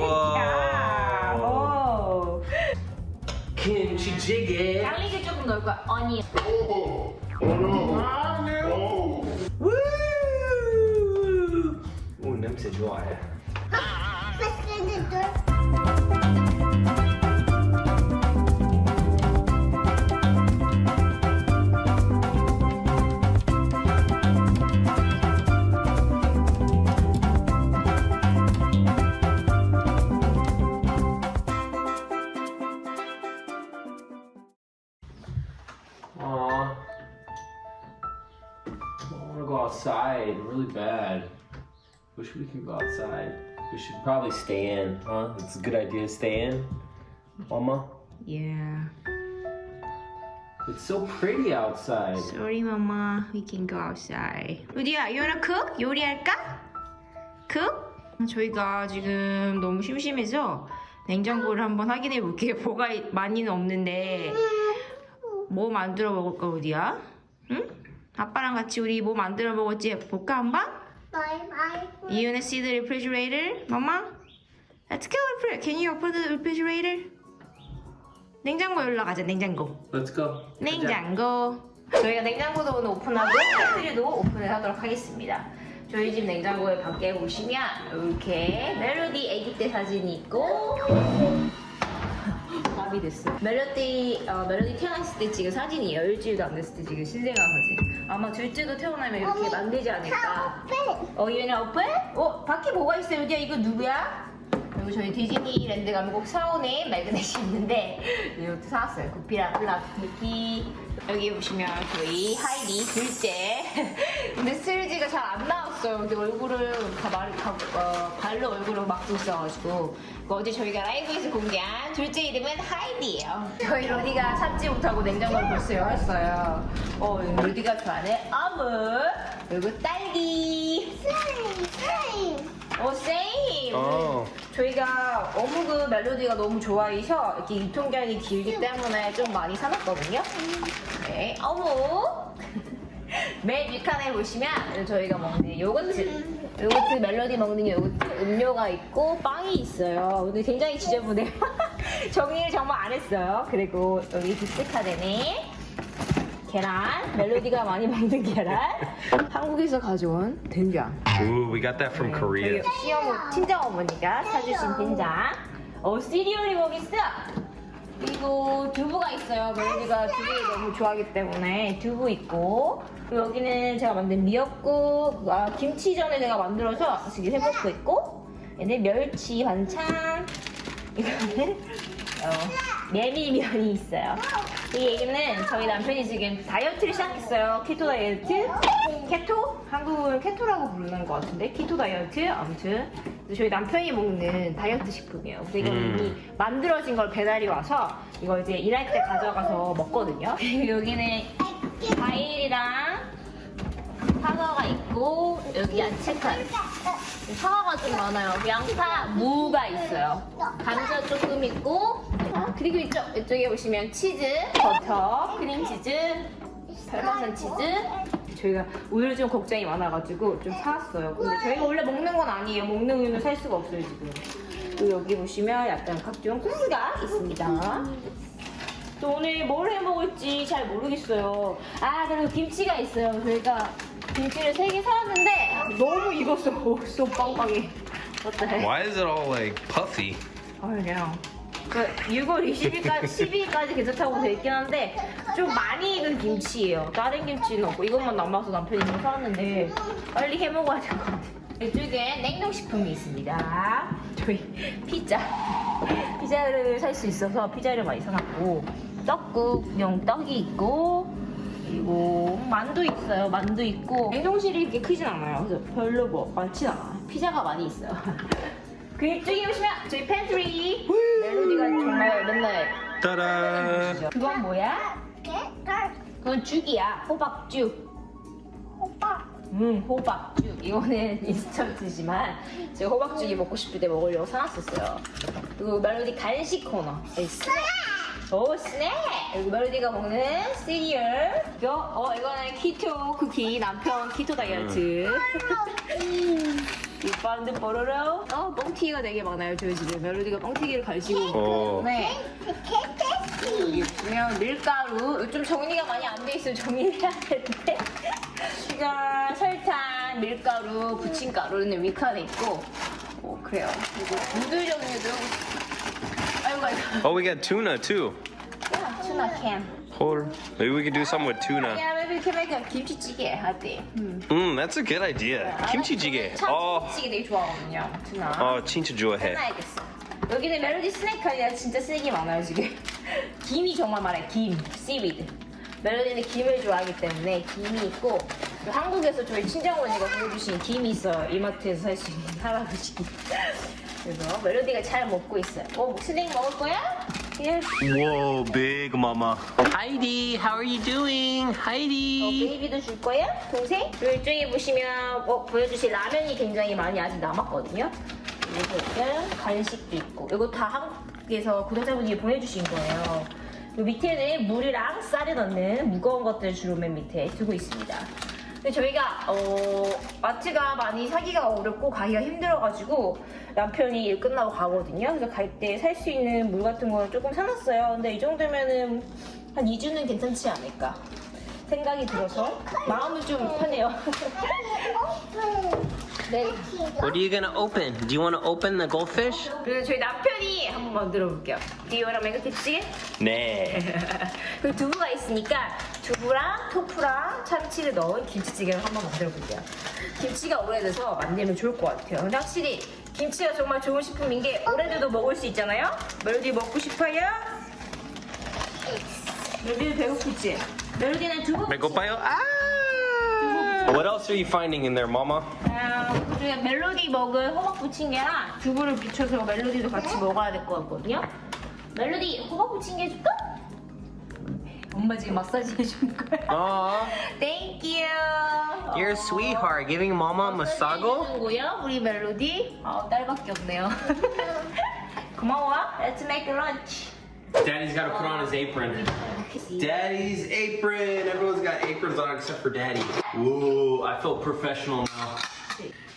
와. 오. 김치찌개. 갈릭을 조금 넣을 거야. 어니. 오 냄새 좋아해. I want to go outside really bad. Wish we could go outside. We should probably stay in, huh? It's a good idea to stay in, Mama. Yeah. It's so pretty outside. Sorry, Mama. We can go outside. 우디야, you wanna cook? 요리할까? cook? 저희가 지금 너무 심심해서 냉장고를 한번 확인해 볼게요. 뭐가 많이는 없는데 뭐 만들어 먹을까, 우디야? 응? 아빠랑 같이 우리 뭐 만들어 먹을지 볼까 한번? You wanna see the refrigerator, Mama? Let's go. Can you open the refrigerator? 냉장고 열러 가자. 냉장고. Let's go. 냉장고. 저희가 냉장고도 오늘 오픈하고 팬트리도 오픈을 하도록 하겠습니다. 저희 집 냉장고에 밖에 보시면 이렇게 멜로디 아기 때 사진이 있고 밤이 됐어. 멜로디 태어났을 때 찍은 사진이에요. 일주일도 안 됐을 때 찍은 신생아 사진. 아마 둘째도 태어나면 이렇게 만들지 않을까. 얘는 오픈? 밖에 뭐가 있어요? 이거 누구야? 그리고 저희 디즈니랜드 가면 꼭 사오는 매그넷이 있는데 이것도 사왔어요. 구피랑 플라스틱. 여기 보시면 저희 하이디 둘째. 근데 스트리지가 잘 안 나왔어요. 근데 얼굴을 발로 얼굴을 막고 있어가지고 어제 저희가 라이브에서 공개한 둘째 이름은 하이디예요. 저희 로디가 참지 못하고 냉장고를 벌써 열었어요. 로디가 좋아하는 어묵 그리고 딸기. 세임. 저희가 어묵은 멜로디가 너무 좋아해서 이렇게 유통기한이 길기 때문에 좀 많이 사놨거든요. 네, 어묵. 맨 윗칸에 보시면 저희가 먹는 요거트 멜로디 먹는 요거트 음료가 있고 빵이 있어요. 근데 굉장히 지저분해요. 정리를 정말 안 했어요. 그리고 여기 뒷칸에는 계란, 멜로디가 많이 먹는 계란, 한국에서 가져온 된장. Ooh, we got that from Korea. 저희 친정 어머니가 사주신 된장. 시리얼이 먹 있어. 그리고 두부가 있어요. 멜로디가 두부를 너무 좋아하기 때문에 두부 있고. 그리고 여기는 제가 만든 미역국, 김치전을 제가 만들어서 지금 해먹고 있고. 얘는 멸치 반찬. 이거는 메밀면이 있어요. 이 얘기는 저희 남편이 지금 다이어트를 시작했어요. 키토 다이어트. 케토? 한국은 케토라고 부르는 것 같은데 키토 다이어트. 아무튼 저희 남편이 먹는 다이어트 식품이에요. 그래서 이거 이미 만들어진 걸 배달이 와서 이거 이제 일할 때 가져가서 먹거든요. 그리고 여기는 과일이랑 사과가 있고 여기 야채칸. 사과가 좀 많아요. 양파, 무가 있어요. 감자 조금 있고 그리고 이쪽에 보시면 치즈, 버터, 크림치즈, 파마산 치즈. 저희가 우유 좀 걱정이 많아가지고 좀 사왔어요. 근데 저희가 원래 먹는 건 아니에요. 먹는 우유는 살 수가 없어요 지금. 그리고 여기 보시면 약간 각종 소스가 있습니다. 또 오늘 뭘 해먹을지 잘 모르겠어요. 그리고 김치가 있어요. 저희가 김치를 3개 사왔는데 너무 익었어. so 빵빵해. 어때? Why is it all like puffy? 그냥 6월 10일까지 괜찮다고 돼 있긴 한데 좀 많이 익은 김치예요. 다른 김치는 없고 이것만 남아서 남편이 좀 사왔는데 빨리 해먹어야 될 것 같아요. 이쪽에 냉동식품이 있습니다. 저희 피자를 살 수 있어서 피자를 많이 사놨고 떡국용 떡이 있고 그리고 만두 있어요. 만두 있고 냉동실이 이렇게 크진 않아요. 그래서 별로 뭐 많진 않아요. 피자가 많이 있어요. 그 이쪽에 보시면 저희 팬트리 멜로디가 정말 맨날 따라. 그건 뭐야? 그건 죽이야. 호박죽. 호박죽. 이거는 인스턴트지만 제가 호박죽이 먹고 싶을 때 먹으려고 사놨었어요. 그리고 멜로디 간식 코너 스낵. 스낵. 그리고 멜로디가 먹는 시리얼. 이거는 키토 쿠키. 남편 키토 다이어트. We found the bororo. 뻥튀기가 되게 많아요. 저희 집에 멜로디가 뻥튀기를 가지고. 네. 여기 보면 밀가루. 좀 정리가 많이 안 돼 있으면 정리를 해야 되는데. 슈가, 설탕, 밀가루, 부침가루는 위칸에 있고. 그래요. 그리고 누들 종류도. 아이고. Oh, we got tuna too. Yeah, tuna can. Hold. Maybe we could do something with tuna. Yeah, maybe we can make a 김치찌개 하대. That's a good idea. 김치찌개. 김치찌개 되게 좋아하거든요. 투나. 진짜 좋아해. 해놔야겠어. 여기는 멜로디 스낵 아니라 진짜 스낵이 많아요 지금. 김이 정말 많아요. 김, 씨위드. 멜로디는 김을 좋아하기 때문에 김이 있고 한국에서 저희 친정 언니가 보여주신 김이 있어요. 이마트에서 살 수 있는 할아버지. 그래서 멜로디가 잘 먹고 있어요. 스낵 먹을 거야? Yes. Whoa, big mama. Heidi, how are you doing? Heidi. 베이비도 줄 거야? 동생? 이쪽에 보시면 보여주실 라면이 굉장히 많이 아직 남았거든요. 그리고 일단 간식도 있고 이거 다 한국에서 구독자분이 보내주신 거예요. 이 밑에는 물이랑 쌀을 넣는 무거운 것들을 주로 맨 밑에 두고 있습니다. 근데 저희가 마트가 많이 사기가 어렵고 가기가 힘들어가지고 남편이 일 끝나고 가거든요. 그래서 갈 때 살 수 있는 물 같은 거 조금 사놨어요. 근데 이 정도면은 한 2주는 괜찮지 않을까 생각이 들어서 마음은 좀 편해요. 네. What are you gonna open? Do you want to open the goldfish? 그래서 저희 남편이 한번 만들어 볼게요. 디오랑 맹고 김치찌개? 네. 그리고 두부가 있으니까 두부랑 토프랑 참치를 넣은 김치찌개를 한번 만들어 볼게요. 김치가 오래돼서 만들면 좋을 것 같아요. 근데 확실히 김치가 정말 좋은 식품인 게 오래돼도 먹을 수 있잖아요. 멜로디 먹고 싶어요? 멜로디는 배고프지? 멜로디는 두부. 배고파요? What else are you finding in there, mama? 그중에 멜로디 먹을 호박 부침개랑 두부를 비춰서 멜로디도 같이 먹어야 될 것 같거든요. 멜로디 호박 부침개 해줄까? 엄마 지금 마사지 해주는 거야. Thank you. You're a sweetheart, giving mama a massage. 고요 우리 멜로디. 딸밖에 없네요. 고마워. Let's make lunch. Daddy's got to put on his apron. Daddy's apron. Everyone's got aprons on except for Daddy. Whoa, I feel professional now.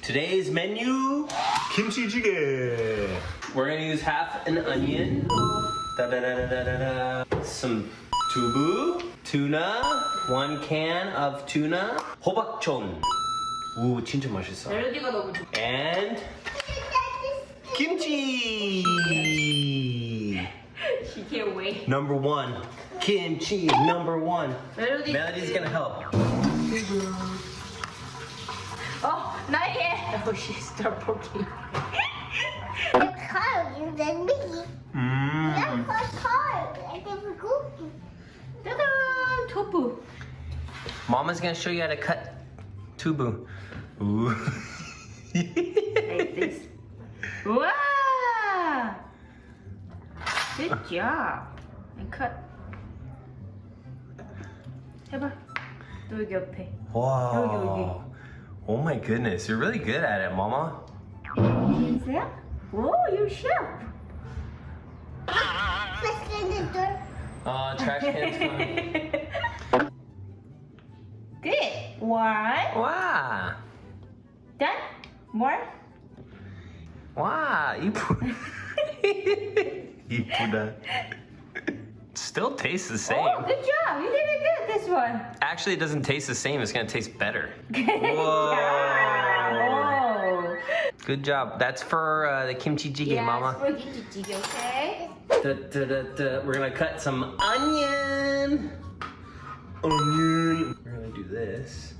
Today's menu, 김치찌개. We're gonna use half an onion. Some tubu, tuna, 1 can of tuna, 호박전. 오, 진짜 맛있어. 멜로디가 너무 좋아. And kimchi. She can't wait. Number 1. Kimchi, number 1. Melody's gonna help. Not yet. She start poking. It's hard than me. That's hard. I can cook. 짜잔! 토fu. Mama's gonna show you how to cut tubu. Ooh. Like this. 우와! Good job. And cut. 해봐. 또 여기 옆에. Wow. Oh my goodness, you're really good at it, mama. 괜찮으세요? 오, you're sharp. Let's get the door. Trash can's fine. Good. One. Wow. Done. More. Wow, 이쁘다. Still tastes the same. Oh, good job. You did it good, this one. Actually, it doesn't taste the same. It's gonna taste better. Whoa. Good job. That's for the kimchi jjigae, mama. For 김치찌개, okay? We're gonna cut some onion. We're gonna do this.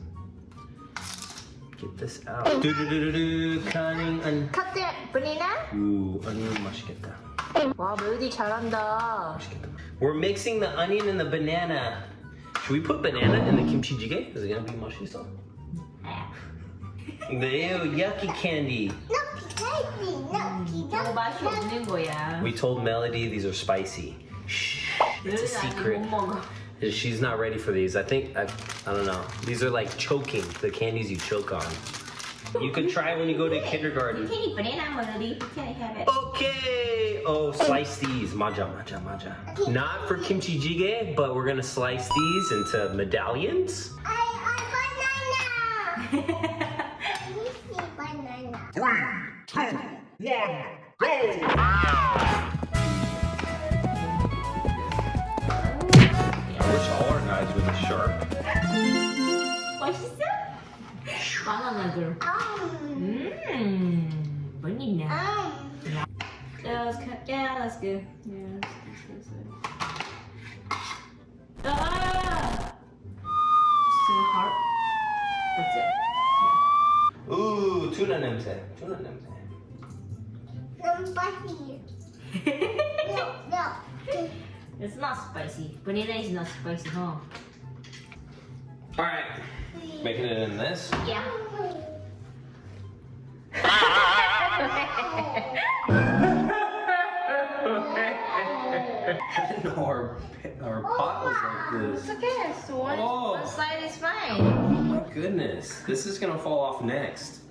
Get this out. Cutting onion. Cut the banana. Ooh, onion 맛있겠다. 와, 멜로디 잘한다. We're mixing the onion and the banana. Should we put banana in the kimchi jjigae? Is it gonna be 맛있어? The yucky candy. 너무 맛이 없는 거야. We told Melody these are spicy. Shh, it's a secret. 못 먹어. She's not ready for these. I don't know. These are like choking, the candies you choke on. You could try when you go to kindergarten. Can you banana melody? Can I have it? Okay. Oh, slice these. Maja. Not for kimchi jjigae, but we're gonna slice these into medallions. I banana. You see banana. I wish all our knives were this sharp. 맛있어? 바나나들. What is that? Yeah, that's good. Yeah, that's good. Yeah, that's good. Ah! So hard. That's it. Ooh, tuna 냄새. Tuna 냄새. Some spicy. No. It's not spicy. Banana is not spicy, huh? All right, making it in this. Yeah. I didn't know our pot was like It's this. okay. So one side is fine. Oh my goodness, this is gonna fall off next.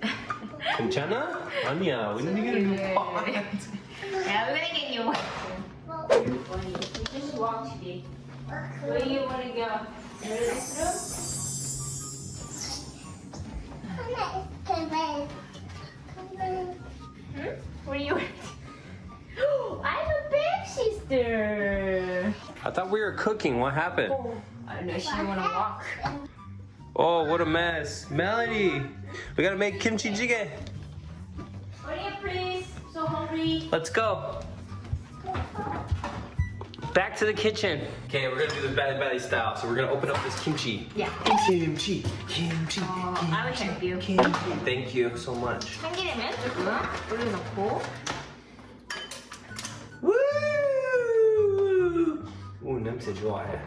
괜찮아? 아니야, we need to get a new pot. Yeah, we're gonna get you one. We just walk today. Where do you want to go? This room? Where do you want to go? I'm a big sister. I thought we were cooking. What happened? I don't know. She didn't want to walk. Oh, what a mess. Melody, we gotta make kimchi찌개. Hurry up, please. So hungry. Let's go. Back to the kitchen. Okay, we're gonna do the belly style. So we're gonna open up this kimchi. Yeah. Kimchi. I will help you. Thank you so much. 참기름은 조금 올려놓고. Woo! 오, 냄새 좋아해.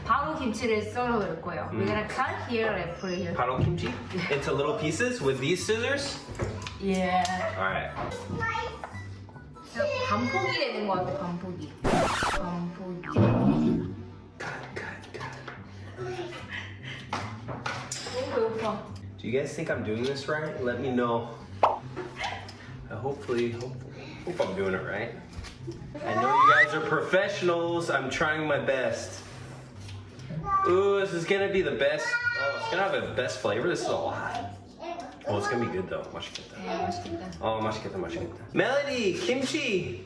바로 김치를 썰어 넣을 거예요. We're gonna cut here and put it here. 바로 kimchi into little pieces with these scissors. Yeah. All right. 반포기 되는 것 같아. 반포기. Cut. 너무 배고파. Do you guys think I'm doing this right? Let me know. Hopefully, hope I'm doing it right. I know you guys are professionals. I'm trying my best. Ooh, this is gonna be the best. Oh, it's gonna have the best flavor. This is a lot. Oh, it's gonna be good though. 맛있겠다. 네, 맛있겠다. Oh, 맛있겠다. Melody, kimchi.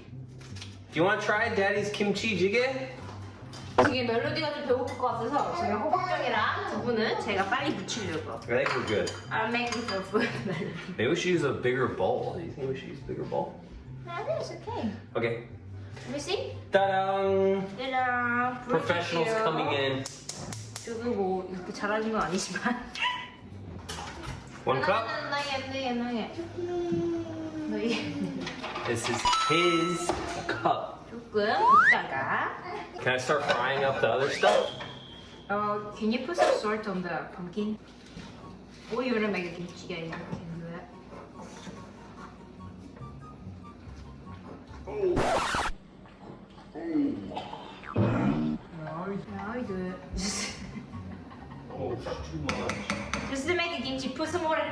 Do you want to try Daddy's kimchi찌개? 지금 멜로디가 좀 배고플 것 같아서 제가 호박전이랑 두부는 제가 빨리 무치려고요. I think we're good. I'll make it for food. Maybe we should use a bigger bowl. Do you think we should use a bigger bowl? I think it's okay. Okay. Let me see. Ta-da! 짜잔. Professionals coming in. 저도 뭐 이렇게 잘하는 건 아니지만. One cup. 너희. This is his cup. 조금 붓다가. Can I start frying up the other stuff? Can you put some salt on the pumpkin? Or you wanna make a kimchi? Yeah, you can do that. Now you do it. Oh, too much. Just to make a kimchi, put some water.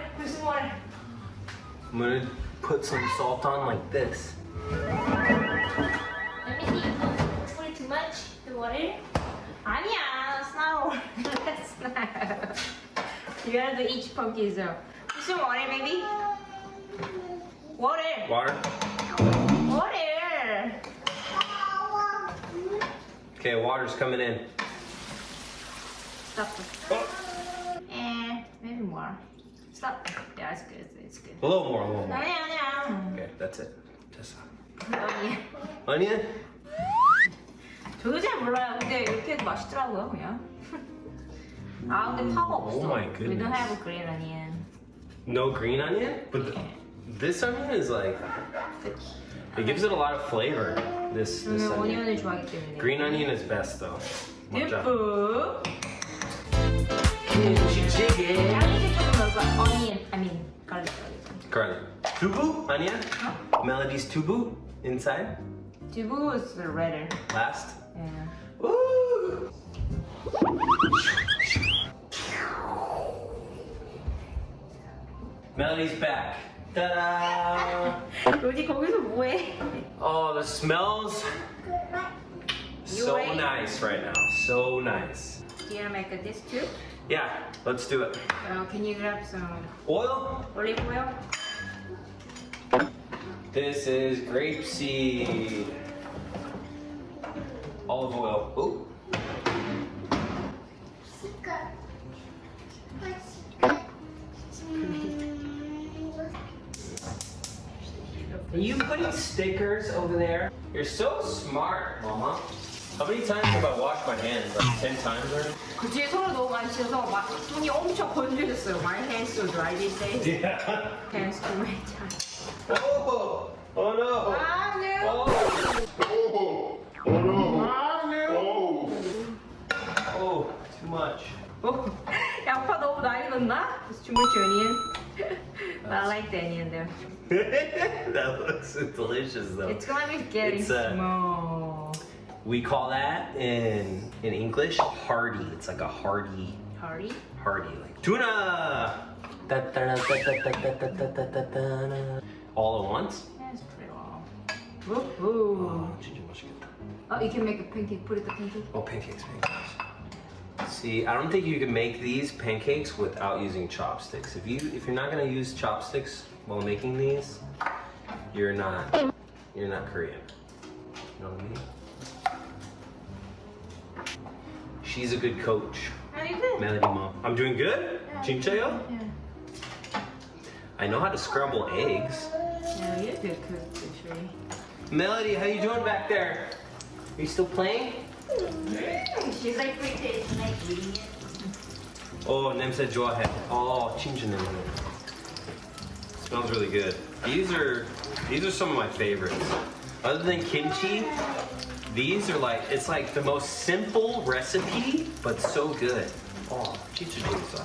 I'm gonna put some salt on like this. Let me see. Put it too much. The water. 아니야, it's not. That's not. You gotta do each pumpkin so. Put some water, maybe. Water. Water. Okay, water's coming in. Stop it. Maybe more. Stop. Yeah, it's good. It's good. A little more. 아니야. Okay, that's it. Just 아니야. onion. 저도 잘 몰라요. 근데 이렇게 해도 맛있더라고요, 그냥. 아, 근데 파가 없어. Oh my We don't goodness. have a green onion. No green onion, but this onion is like it gives it a lot of flavor. This 저는 onion. 오니언을 좋아하기 때문에. Green onion is best though. 맞아. 듬뿍. 김치찌개. 양이게 조금 넣을 거야. Onion. I mean, garlic. Garlic. Tubu onion. Melody's tubu inside. 두부 is the redder. Last. Yeah. Woo! Melody's back. Ta-da! 로디 거기서 뭐해? Oh, the smells so ready? nice right now. So nice. Do you wanna make this too? Yeah, let's do it. Can you grab some Oil? olive oil? This is grapeseed. Olive oil. Oh. Are you putting stickers over there? You're so smart, Mama. How many times have I washed my hands? Like 10 times already? 그치, 손을 너무 많이 씻어서 막 손이 엄청 건조해졌어요. My hands so dry these days. Yeah. Hands too many times. Oh! Oh no! 아, 네. Oh, too much. 양파 너무 많이 넣나? It's too much onion. I like the onion there. That looks delicious though. It's gonna be getting It's, small. We call that in English hearty. It's like a hearty, Curry? like tuna. All at once. That's pretty long. Woohoo. 진짜 맛있겠다. Oh, you can make a pancake. Put it the pancake. Oh, pancakes. See, I don't think you can make these pancakes without using chopsticks. If you're not gonna use chopsticks while making these, you're not Korean. You know what I mean? She's a good coach. How do you do? Melody mom. I'm doing good? 진짜요? Yeah. I know how to scramble eggs. Yeah, you're good cook, actually. Melody, how you doing back there? Are you still playing? She's like pretty, like eating it. Oh, 냄새 좋아해. Oh, 진짜 냄새. Smells really good. These are some of my favorites. Other than kimchi, these are like, it's like the most simple recipe, but so good. Oh, 진짜 좋다.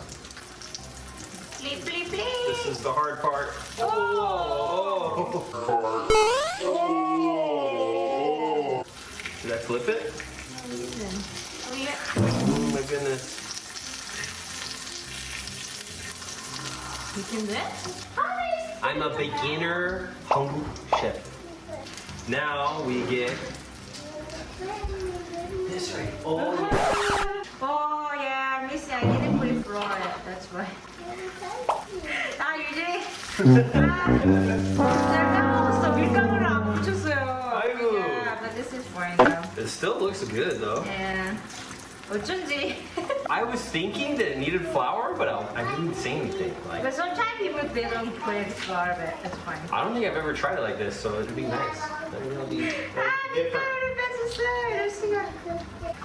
Flip, flip, flip. This is the hard part. Oh. Did I flip it? Oh my goodness. You can do it? I'm a beginner 한국 chef. Now we get this right. Oh, Oh yeah, Missy, I didn't put it flour yet. That's why. 아 유진이. 잘 까먹었어. 밀가루를 안 붙였어요. 아이고. Yeah, but this is fine now. it still looks good though. Yeah. 어쩐지. I was thinking that it needed flour, but I didn't say anything. Like, But sometimes people they don't put it flour, but that's fine. I don't think I've ever tried it like this, so it'd be nice. It'll be different.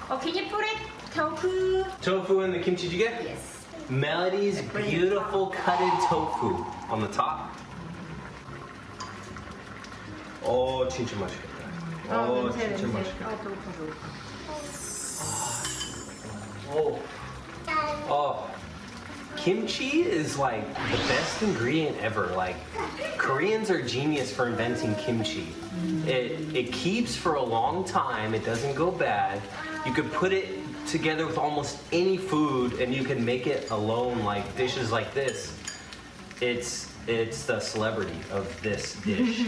Oh, can you put it tofu? Tofu in the kimchi찌개? Yes. Melody's beautiful cutted tofu on the top. Oh, 진짜 맛있겠다. Oh, 진짜 맛있겠다. tofu. Oh, kimchi is like the best ingredient ever. Like, Koreans are genius for inventing kimchi. It keeps for a long time. It doesn't go bad. You could put it together with almost any food, and you can make it alone, like dishes like this. It's the celebrity of this dish.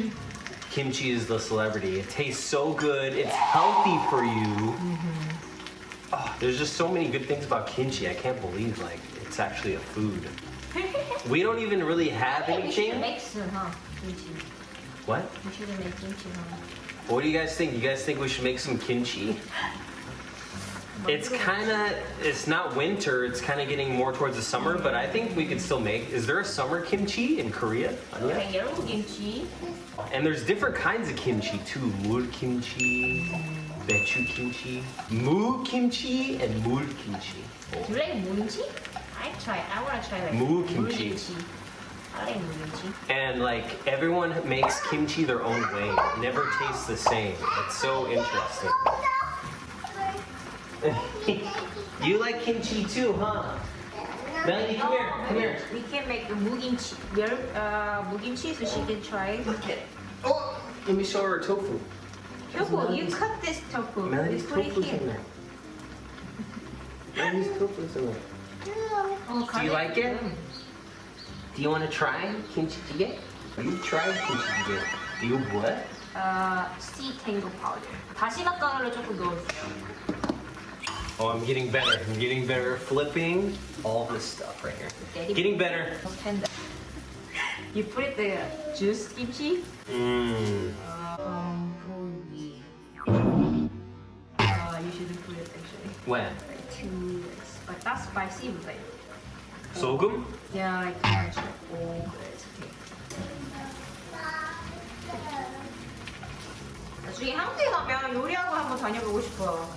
Kimchi is the celebrity. It tastes so good. It's healthy for you. Oh, there's just so many good things about kimchi. I can't believe like it's actually a food. We don't even really have We should anything. make some, huh? Kimchi. What? We should make kimchi, huh? What do you guys think? You guys think we should make some kimchi? It's not winter. It's kind of getting more towards the summer, but I think we could still make. Is there a summer kimchi in Korea? Okay, yellow kimchi. And there's different kinds of kimchi too. Mul kimchi, 배추 kimchi, mu kimchi, and mul kimchi. Do you like moonchi? I wanna try like Moo kimchi. I like moonchi. And like everyone makes kimchi their own way. It never tastes the same. It's so interesting. You like kimchi too, huh? Melanie, come here. Come here. We can make the mugimchi. Mugimchi, so she can try. Look at it. Oh, let me show her tofu. Tofu, you cut this tofu. Melody's You put it tofu's here. in there. Melody's tofu's in there. Oh, Do you like it? Do you want to try kimchi찌개? You try kimchi찌개. 이거 뭐야? sea tango powder. 다시마 가루를 조금 넣어주세요. Oh, I'm getting better. I'm getting better at flipping all this stuff right here. Getting better. 텐데. You put it the juice kimchi. Mmm. You shouldn't put it actually. When? Too, but that's spicy, but like. Sogum? Yeah, like too much. Oh, but it's okay. 나중에 한국에 가면 요리학원 한번 다녀보고 싶어요.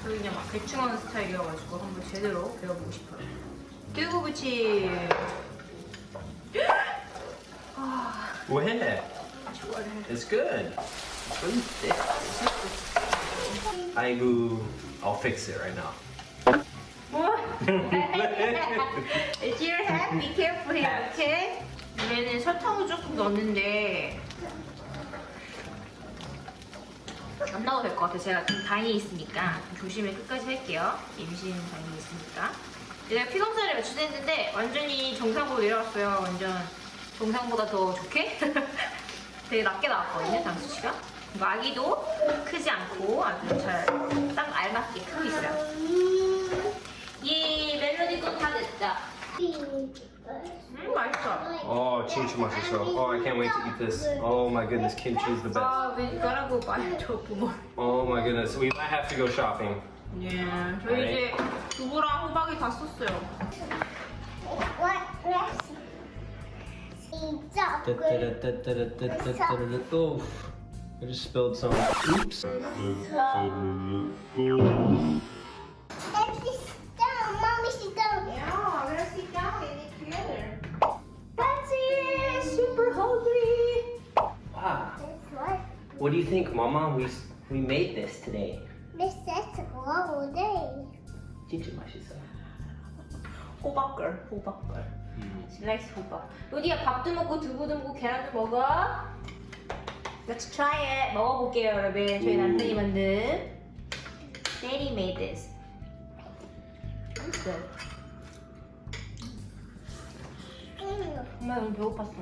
저 그냥 막 대충 하는 스타일이어가지고 한번 제대로 배워보고 싶어요. 뚜구부치. What? It's good. It's really thick. I'll fix it right now. 뭐? It's your hat. Be careful here, okay? 얘는 설탕을 조금 넣었는데 안 넣어도 될 것 같아요. 제가 좀 당이 있으니까 조심히 끝까지 할게요. 임신 당이 있으니까. 제가 피 검사를 며칠 했는데 완전히 정상으로 내려왔어요. 완전 정상보다 더 좋게 되게 낮게 나왔거든요. 당수치가. 아기도 크지 않고 아주 잘 딱 알맞게 크고 있어요. 이 멜로디 건 다 됐다. 맛있어. Oh, kimchi 맛있어. Oh, I can't wait to eat this. Oh my goodness, kimchi is the best. 아, 왜 가라고 말해줘, 부모. Oh my goodness, we might have to go shopping. 예, 저희 이제 두부랑 호박이 다 썼어요. Oh, I just spilled some. Oops. Mommy, sit down. Yeah, we're gonna sit down and eat together. That's it! Super hungry! Wow. That's what What do you think, Mama? We made this today. this says all day. 진짜 맛있어. 호박걸, 호박걸. She likes 호박. 로디야 밥도 먹고 두부도 먹고 계란도 먹어. Let's try it. 먹어볼게요, 여러분. 저희 남편이 만든 Daddy made this. It's good. 엄마 너무 배고팠어.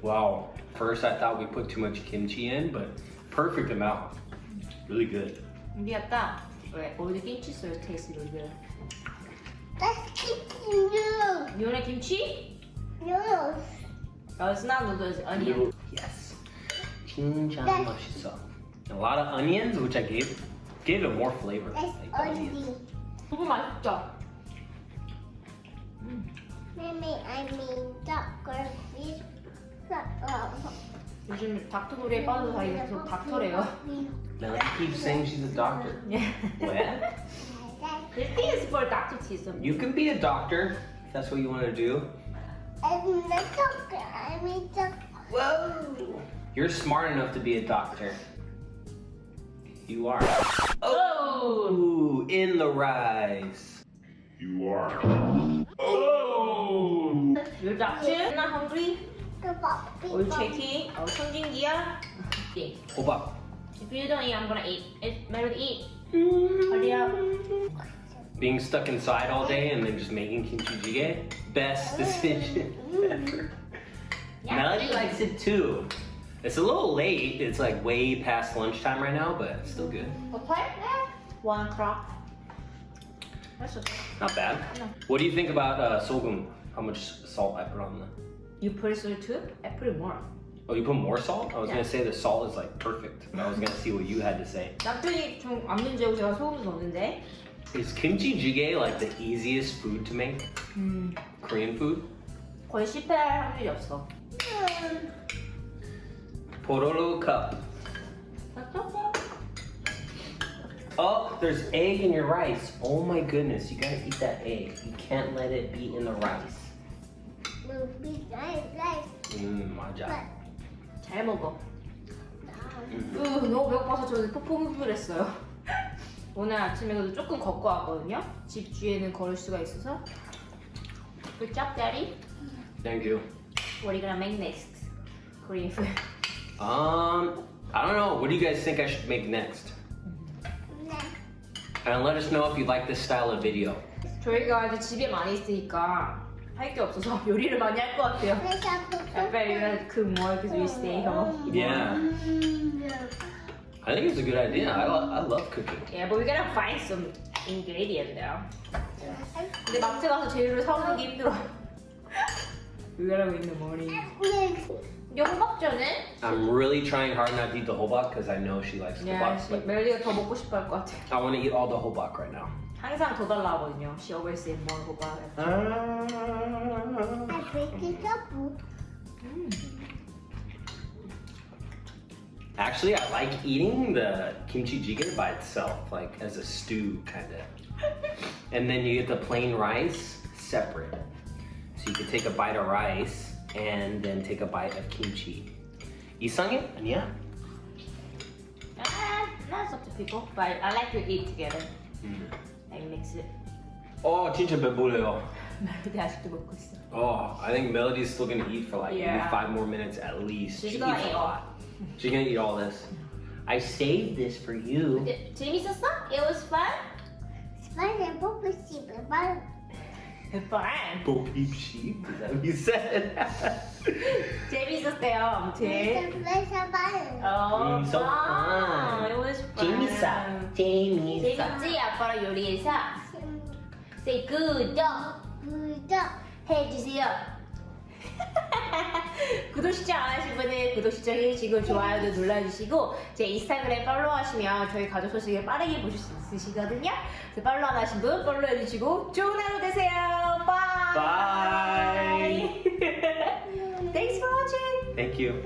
Wow. First, I thought we put too much kimchi in, but perfect amount. Really good. 우리 아까 올드 김치 소스 테이스트 really good. Let's keep you. You want kimchi? No. Oh, it's not noodles, onion. Yes. 진짜 맛있어. A lot of onions, which I gave it more flavor. That's like the onions. only. 두부 맛있죠? Mommy, I mean darker fish. 요즘 닥터놀이에 빠져서 다 계속 닥터래요. Melody keeps saying she's a doctor. What? This thing is for doctortism. You can be a doctor if that's what you want to do. I'm not doctor. I mean doctor. Whoa! You're smart enough to be a doctor. You are. Oh! In the rice. You are. Oh! You're doctor? Not hungry? The puppy. Are you checking? Oh, 성진기야? Okay. 호박. If you don't eat, I'm gonna eat. Melody, eat. Hurry up. Being stuck inside all day and then just making kimchi찌개, best decision ever. Melody likes it too. It's a little late. It's like way past lunchtime right now, but it's still good. What time? 1 o'clock. That's okay. Not bad. No. What do you think about sogum? How much salt I put on the? You put it too? I put it more. Oh, you put more salt? I was Yeah. gonna say the salt is like perfect. But I was gonna see what you had to say. 남편이 좀 안 문제고 제가 소금 넣는데. Is kimchi like the easiest food to make? Korean food? 거의 실패할 확률이 없어. Pororo cup. That's okay. Oh, there's egg in your rice. Oh my goodness, you gotta eat that egg. You can't let it be in the rice. 맞아. 잘 먹어. 너무 배고파서 저는 폭풍을 했어요. 오늘 아침에도 조금 걷고 왔거든요. 집 뒤에는 걸을 수가 있어서. Good job, Daddy. Thank you. What are you gonna make next? Korean food. I don't know. What do you guys think I should make next? And let us know if you like this style of video. 저희가 이제 집에 많이 있으니까 할 게 없어서 요리를 많이 할 것 같아요. I bet you're gonna cook more because we stay home. Yeah. I think it's a good idea. I love cooking. Yeah, but we gotta find some ingredient though. 근데 마트 가서 재료를 사오는 게 힘들어. 의외라고 있는 머리. 이제 호박전은? I'm really trying hard not to eat the hobak because I know she likes 야, hobak. But 멜리가 더 먹고 싶어 할 것 같아. I want to eat all the hobak right now. 항상 더 달라 하거든요. She always say more 호박. I break it up. Actually, I like eating the kimchi찌개 by itself, like as a stew, kind of. And then you get the plain rice separate. So you can take a bite of rice and then take a bite of kimchi. 이상해? 아니야? That's up to people, but I like to eat together. Like mix it. 진짜 배부르요. 멜리도 아직도 먹고 있어. I think Melody's still gonna eat for like maybe Yeah. 5 more minutes at least. She's She gonna eats a eat lot. She's gonna eat all this. I saved this for you. 재밌었어? It was fun? Spider Bubble Sheep. Fun. Bo peep sheep? Is that what you said? 재밌었대요, 아무튼. So fun. It was fun. 재밌어. 재밌어. 재밌지? 아빠랑 요리해서. Say 구독 해주세요. 구독 시청 안 하신 분은 구독 시청해주시고 좋아요도 눌러주시고 제 인스타그램 팔로우하시면 저희 가족 소식을 빠르게 보실 수 있으시거든요. 그래서 팔로우 안 하신 분 팔로우 해주시고 좋은 하루 되세요. Bye. Bye. Thanks for watching. Thank you.